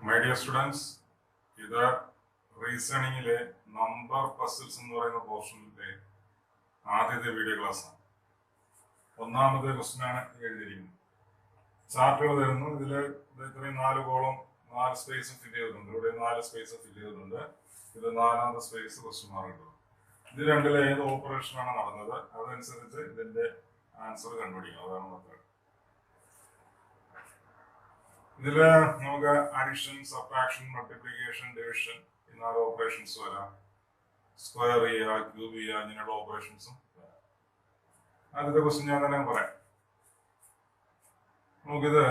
My dear students, ഇത് റീസണിങ്ങിലെ number puzzles എന്ന് പറയുന്ന പോർഷനിലെ ആദ്യത്തെ വീഡിയോ ക്ലാസ്സാണ്. ഒന്നാമത്തെ ക്വസ്റ്റ്യൻ ആണ് എഴുതിയിരിക്കുന്നത്. ചാർട്ടുകൾ തരുന്നു. ഇതിൽ ഇത്രയും 4 കോളം 4 സ്പേസ് ഫില്ല് ചെയ്തിട്ടുണ്ട്. ഇവിടെ 4 സ്പേസ് ഫില്ല് ചെയ്തിട്ടുണ്ട്. ഇത് 4ാമത്തെ സ്പേസ് ക്വസ്റ്റ്യൻ മാർക്ക് ഇട്ടു. ഇത് രണ്ടിലെ ഏത് ഓപ്പറേഷനാണ് നടന്നത് അതനുസരിച്ച് ഇതിന്റെ ആൻസർ കണ്ടുപിടിക്കണം. അതാണ് മെത്തേഡ്. ഇതില് നമുക്ക് അഡിഷൻ, സബ്ട്രാക്ഷൻ, മൾട്ടിപ്ലിക്കേഷൻ, ഡിവിഷൻ ഈ 4 ഓപ്പറേഷൻസ് വരാം. സ്ക്വയർ ചെയ്യുക, ക്യൂബ് ചെയ്യുക, ഇങ്ങനെയുള്ള ഓപ്പറേഷൻസും വരാം. ആദ്യത്തെ ക്വസ്റ്റ്യൻ ഞാൻ തന്നെ പറയാം. നമുക്കിത്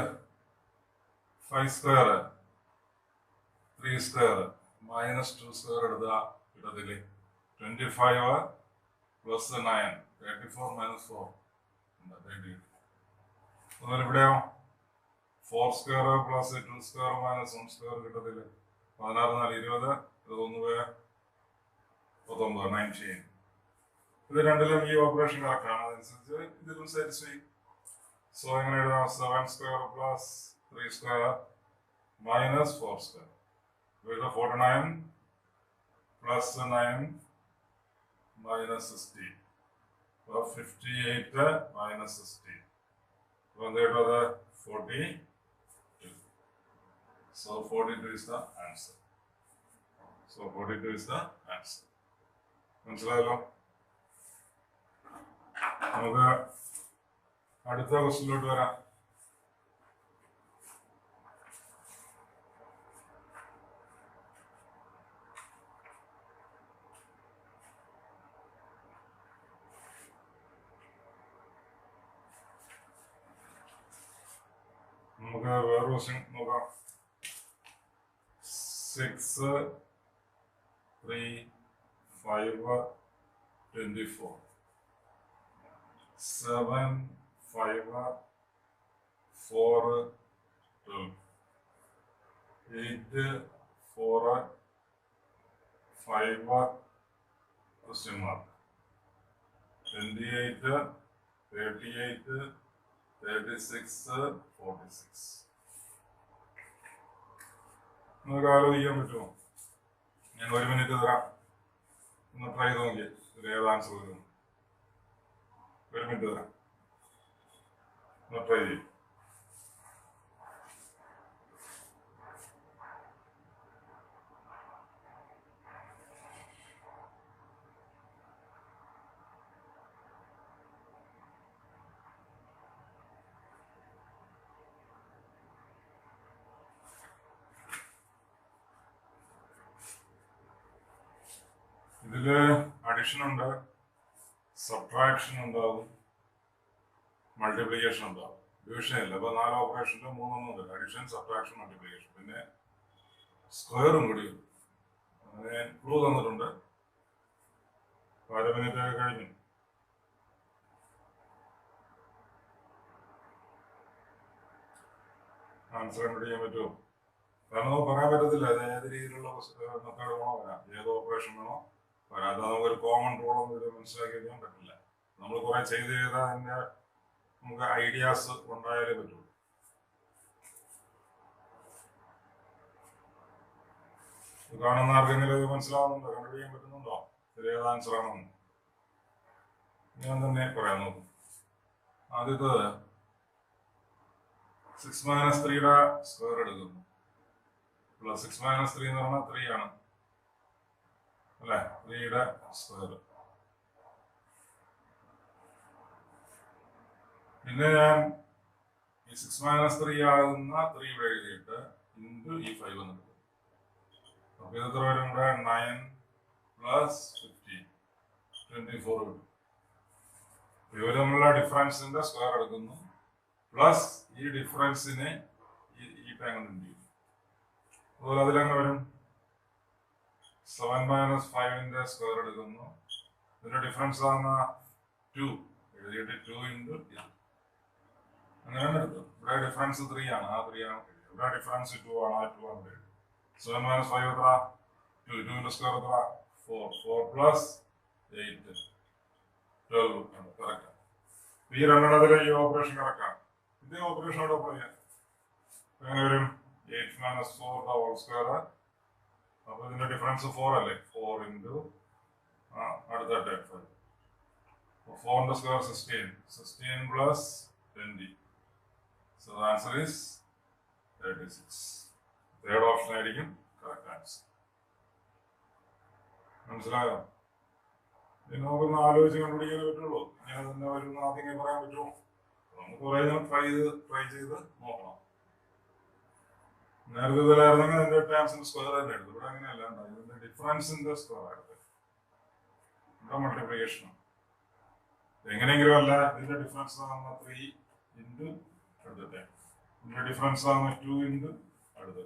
5 സ്ക്വയർ 3 സ്ക്വയർ -2 സ്ക്വയർ എടുത്താൽ കിട്ടത്തില്ലേ? 25 + 9 34 - 4 അതുപോലെ ഇവിടെയോ 4 സ്ക്വയർ + 2 സ്ക്വയർ - 1 സ്ക്വയർ കിട്ടത്തില്ല. 16 × 4 20. ഇത് 1 19 19. ഇത് രണ്ടിലും ഈ ഓപ്പറേഷൻ കറക്റ്റ് ആണ്. അതനുസരിച്ച് ഇതിലും സാറ്റിസ്ഫൈ. സോ എങ്ങനെ എഴുതാം? 7 സ്ക്വയർ + 3 സ്ക്വയർ -4 സ്ക്വയർ. ഇവിടെ 49 + 9 -60. 58 -60. അപ്പോൾ എന്ത് കേട്ടത്? 42. So 42 is the answer. So 42 is the answer. മനസ്സിലായല്ലോ? നമുക്ക് അടുത്ത ക്വസ്റ്റ്യനിലോട്ട് വരാം. നമുക്ക് വേറെ ക്വസ്റ്റ്യൻ നോക്കാം. 6 3 5 24. 7 5 4 12. 8 4 5 question mark. 28 38 36 46. നിങ്ങൾക്ക് ആലോചിക്കാൻ പറ്റുമോ? ഞാൻ 1 മിനിറ്റ് തരാം. ഒന്ന് ട്രൈ ചെയ്ത് നോക്കിയേ. ഇതിൽ ഏത് ആൻസർ വരും? 1 മിനിറ്റ് തരാം. ഒന്ന് ട്രൈ ചെയ്യും. ഇതില് അഡിഷൻ ഉണ്ട്, സബ്ട്രാക്ഷൻ ഉണ്ടാവും, മൾട്ടിപ്ലിക്കേഷൻ ഉണ്ടാവും. ഡിവിഷൻ ഇല്ല. അപ്പൊ 4 ഓപ്പറേഷനിൽ 3 ഉണ്ട്. Addition, subtraction, multiplication. പിന്നെ സ്ക്വയറും കൂടി ഉണ്ട്. അങ്ങനെ ക്ലൂ തന്നിട്ടുണ്ട്. 1 മിനിറ്റ് കഴിഞ്ഞു. ആൻസർ കണ്ടുപിടിക്കാൻ പറ്റുമോ? കാരണം നമുക്ക് പറയാൻ പറ്റത്തില്ല ഏത് രീതിയിലുള്ള മെത്തേഡ് വേണോ വരാം, ഏത് ഓപ്പറേഷൻ വേണോ വരാം. അത് നമുക്കൊരു കോമൺ റൂളൊന്നും ഇത് മനസ്സിലാക്കി ചെയ്യാൻ പറ്റില്ല. നമ്മൾ കുറെ ചെയ്ത് അതിന്റെ നമുക്ക് ഐഡിയാസ് ഉണ്ടായാലേ പറ്റുള്ളൂ. കാണുന്ന ആർക്കെങ്കിലും ഇത് മനസ്സിലാവുന്നുണ്ടോ? കണ്ടുപിടിക്കാൻ പറ്റുന്നുണ്ടോ? ഇത് ഏത് ആൻസർ ആണെന്ന് ഞാൻ തന്നെ പറയാൻ നോക്കും. ആദ്യത്തത് 6 - 3യുടെ സ്ക്വയർ എടുക്കുന്നു. +6 - 3 എന്ന് പറഞ്ഞാൽ 3 ആണ് അല്ലെ? 3യുടെ സ്ക്വയർ. പിന്നെ ഞാൻ ഈ 6 - 3 ആകുന്ന 3 ഇവിടെ എഴുതിയിട്ട് ഇൻറ്റു ഈ 5 എന്ന് എടുക്കും. അപ്പൊ ഇത് എത്ര വരും? 9 + 15 24 കിട്ടും. ഇവർ തമ്മിലുള്ള ഡിഫറൻസിന്റെ സ്ക്വയർ എടുക്കുന്നു. പ്ലസ് ഈ ഡിഫറൻസിനെ ഈ ടൈം കൊണ്ട് ചെയ്യും. അതുപോലെ അതിലെങ്ങനെ വരും? 7 - 5ന്റെ സ്ക്വയർ എടുക്കുന്നു. ഇതിന്റെ ഡിഫറൻസ് ആകുന്ന 2 എഴുതിയിട്ട് 2 ഇൻറ്റു ഇത് അങ്ങനെ എടുക്കും. ഇവിടെ ഡിഫറൻസ് 3 ആണ്. ആ 3 ആണ്. ഇവിടെ ഡിഫറൻസ് 2 ആണ്. ആ 2 ആണ്. 7 - 5 എത്ര? 2. 2ന്റെ സ്ക്വയർ എത്ര? 4. 4 + 8 12 ആണ്. കറക്റ്റ്. ഈ രണ്ടെണ്ണത്തിലെ ഈ ഓപ്പറേഷൻ കറക്റ്റാണ്. ഇതേ ഓപ്പറേഷൻ അവിടെ അപ്ലൈ ചെയ്യാം. അങ്ങനെ വരും 8 minus 4 the whole square. അപ്പോൾ ഇതിന്റെ ഡിഫറൻസ് 4 അല്ലേ? 4 into അടുത്ത 5. 4 into square 16. 16 plus 20. So the answer is 36. Third option ആയിരിക്കും correct answer. മനസ്സിലായോ? ഇനി നമുക്കൊന്ന് ആലോചിച്ച് കണ്ടുപിടിക്കാൻ പറ്റുള്ളൂ. ഇങ്ങനെ തന്നെ വരുന്ന ആദ്യം പറയാൻ പറ്റുമോ? നമുക്ക് കുറേ ട്രൈ ചെയ്ത് നോക്കണം. നേരത്തെ ഇതിലായിരുന്നെങ്കിൽ അതിന്റെ ടേംസിന്റെ സ്ക്വയർ തന്നെ എടുത്തു. ഇവിടെ അങ്ങനെയല്ല, ഇതിന്റെ ഡിഫറൻസിന്റെ സ്ക്വയർ ആയിരുന്നു. ഇവിടെ മൾട്ടിപ്ലിക്കേഷൻ എങ്ങനെയെങ്കിലും അല്ല. ഇതിന്റെ ഡിഫറൻസ് ആകുന്ന 3 into അടുത്ത, ഇതിന്റെ ഡിഫറൻസ് ആകുന്ന 2 into അടുത്ത,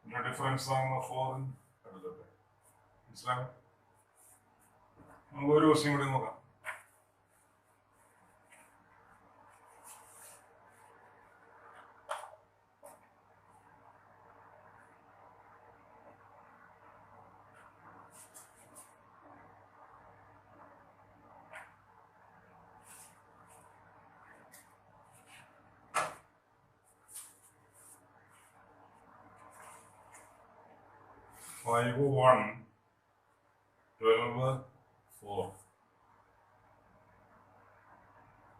ഇതിന്റെ ഡിഫറൻസ് ആകുന്ന 4 into അടുത്ത. മനസ്സിലായോ? നമുക്ക് ഒരു ക്വസ്റ്റ്യൻ കൂടി നോക്കാം. Five 1 12 4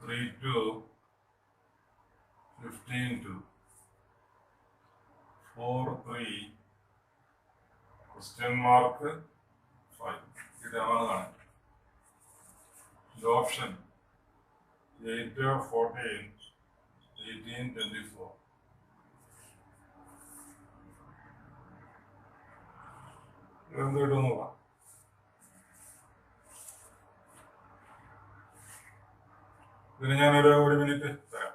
3 2 15 2 4 3 question mark 5. ഇതാണ് ഓപ്ഷൻ 8 14 18 24. എന്ത് കിട്ടും നോക്കാം. ഇതിന് ഞാനൊരു 1 മിനിറ്റ് തരാം.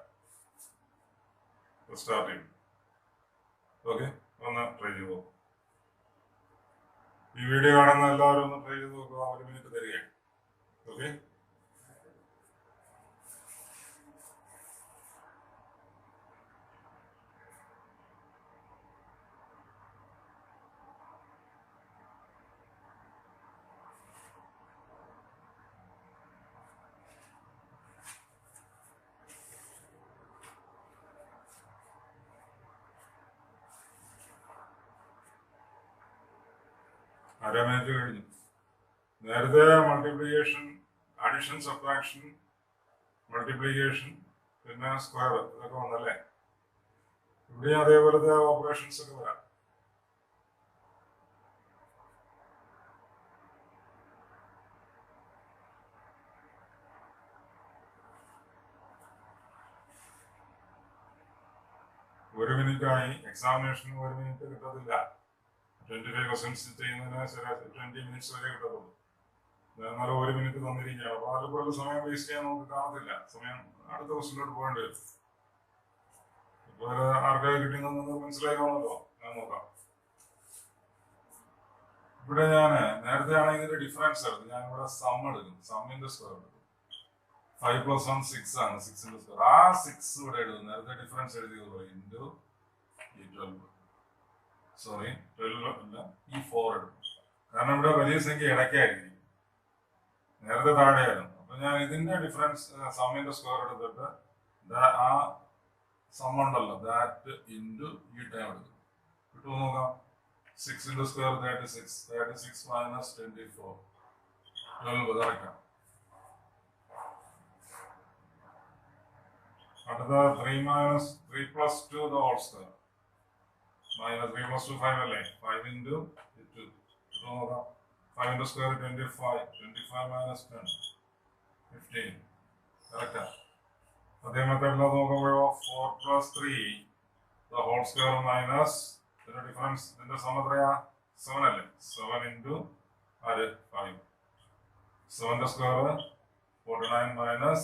സ്റ്റാർട്ട് ചെയ്യും. ഓക്കെ, ഒന്ന് ട്രൈ ചെയ്ത് നോക്കും. ഈ വീഡിയോ കാണുന്ന എല്ലാവരും ഒന്ന് ട്രൈ ചെയ്ത് നോക്കുക. 1 മിനിറ്റ് തരികയാണ്. ഓക്കെ, അര മിനിറ്റ് കഴിഞ്ഞു. നേരത്തെ മൾട്ടിപ്ലിക്കേഷൻ, അഡിഷൻ, സബ്ട്രാക്ഷൻ, മൾട്ടിപ്ലിക്കേഷൻ, പിന്നെ സ്ക്വയർ, ഇതൊക്കെ വന്നല്ലേ? ഇവിടെ അതേപോലത്തെ ഓപ്പറേഷൻസ് ഒക്കെ വരാം. ഒരു മിനിറ്റ് ആയി. എക്സാമിനേഷന് 1 മിനിറ്റ് കിട്ടത്തില്ല. 25 ക്വസ്റ്റ്യൻസ് ചെയ്യുന്നതിന് 20 മിനിറ്റ്സ് വരെ കിട്ടത്തുള്ളൂ. എന്നാലും 1 മിനിറ്റ് തന്നിരിക്കുകയാണ്. അപ്പോൾ അതുപോലെ സമയം വേസ്റ്റ് ചെയ്യാൻ നമുക്ക് കാണത്തില്ല. സമയം അടുത്ത ക്വസ്റ്റ്യനിലോട്ട് പോകേണ്ടി വരും. ഇപ്പോൾ ആർക്കായി കിട്ടുന്നത് മനസ്സിലാക്കണമല്ലോ. ഞാൻ നോക്കാം. ഇവിടെ ഞാൻ നേരത്തെ ആണെങ്കിൽ ഇതിന്റെ ഡിഫറൻസ് എടുക്കും. ഞാൻ ഇവിടെ സം എടുക്കും. സമ്മിന്റെ സ്ക്വയർ എടുക്കും. 5 + 1 6 ആണ്. 6ന്റെ സ്ക്വയർ. ആ 6 ഇവിടെ എഴുതും. നേരത്തെ ഡിഫറൻസ് എഴുതിയത് ഇൻറ്റു ഈ 12. സോറി, 12 അല്ല, ഈ 4 എടുക്കും. കാരണം ഇവിടെ വലിയ സംഖ്യ ഇടയ്ക്കായിരിക്കും. നേരത്തെ താഴെയായിരുന്നു. അപ്പൊ ഞാൻ ഇതിന്റെ ഡിഫറൻസ് സമ്മിന്റെ സ്ക്വയർ എടുത്തിട്ട് ആ സം ഉണ്ടല്ലോ, ദാറ്റ് ഇൻറ്റു ഈ ടൈം എടുക്കും. കിട്ടുമോ നോക്കാം. 6ന്റെ സ്ക്വയർ 36. 36 മൈനസ് 24 12 കറക്റ്റാണ്. അടുത്ത 3 + 2 the whole square. Minus 3 + 2 5 അല്ലേ? 5 into 2. കിട്ടുമോ നോക്കാം. 5 into square 25. 25 minus 10 15. കറക്റ്റാ. അതേ മെത്തേഡിൽ നോക്കുമ്പോഴോ 4 + 3 the whole square minus ഇതിന്റെ ഡിഫറൻസ്, ഇതിന്റെ സം എത്രയാ? 7 അല്ലേ? 7 into 5. 7ന്റെ square 49 minus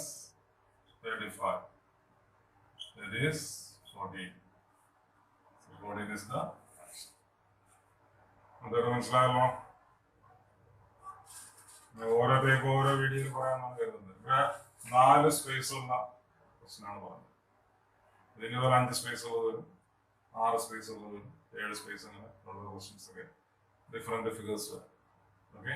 35. That is 14. So 14 is the answer. അതൊരു മനസ്സിലായല്ലോ. ഓരോത്തേക്ക് ഓരോ വീഡിയോയിൽ പറയാനാണ് കരുതുന്നത്. ഇവിടെ 4 സ്പേസ് ഉള്ള ക്വസ്റ്റ്യനാണ് പറഞ്ഞത്. ഇതിന് പോലെ 5 സ്പേസ് ഉള്ളത് വരും, 6 സ്പേസ് ഉള്ളത് വരും, 7 സ്പേസ് അങ്ങനെ ഉള്ള ക്വസ്റ്റ്യൻസ് ഒക്കെ ഡിഫറെന്റ് ഫിഗേഴ്സ് വരും. ഓക്കെ.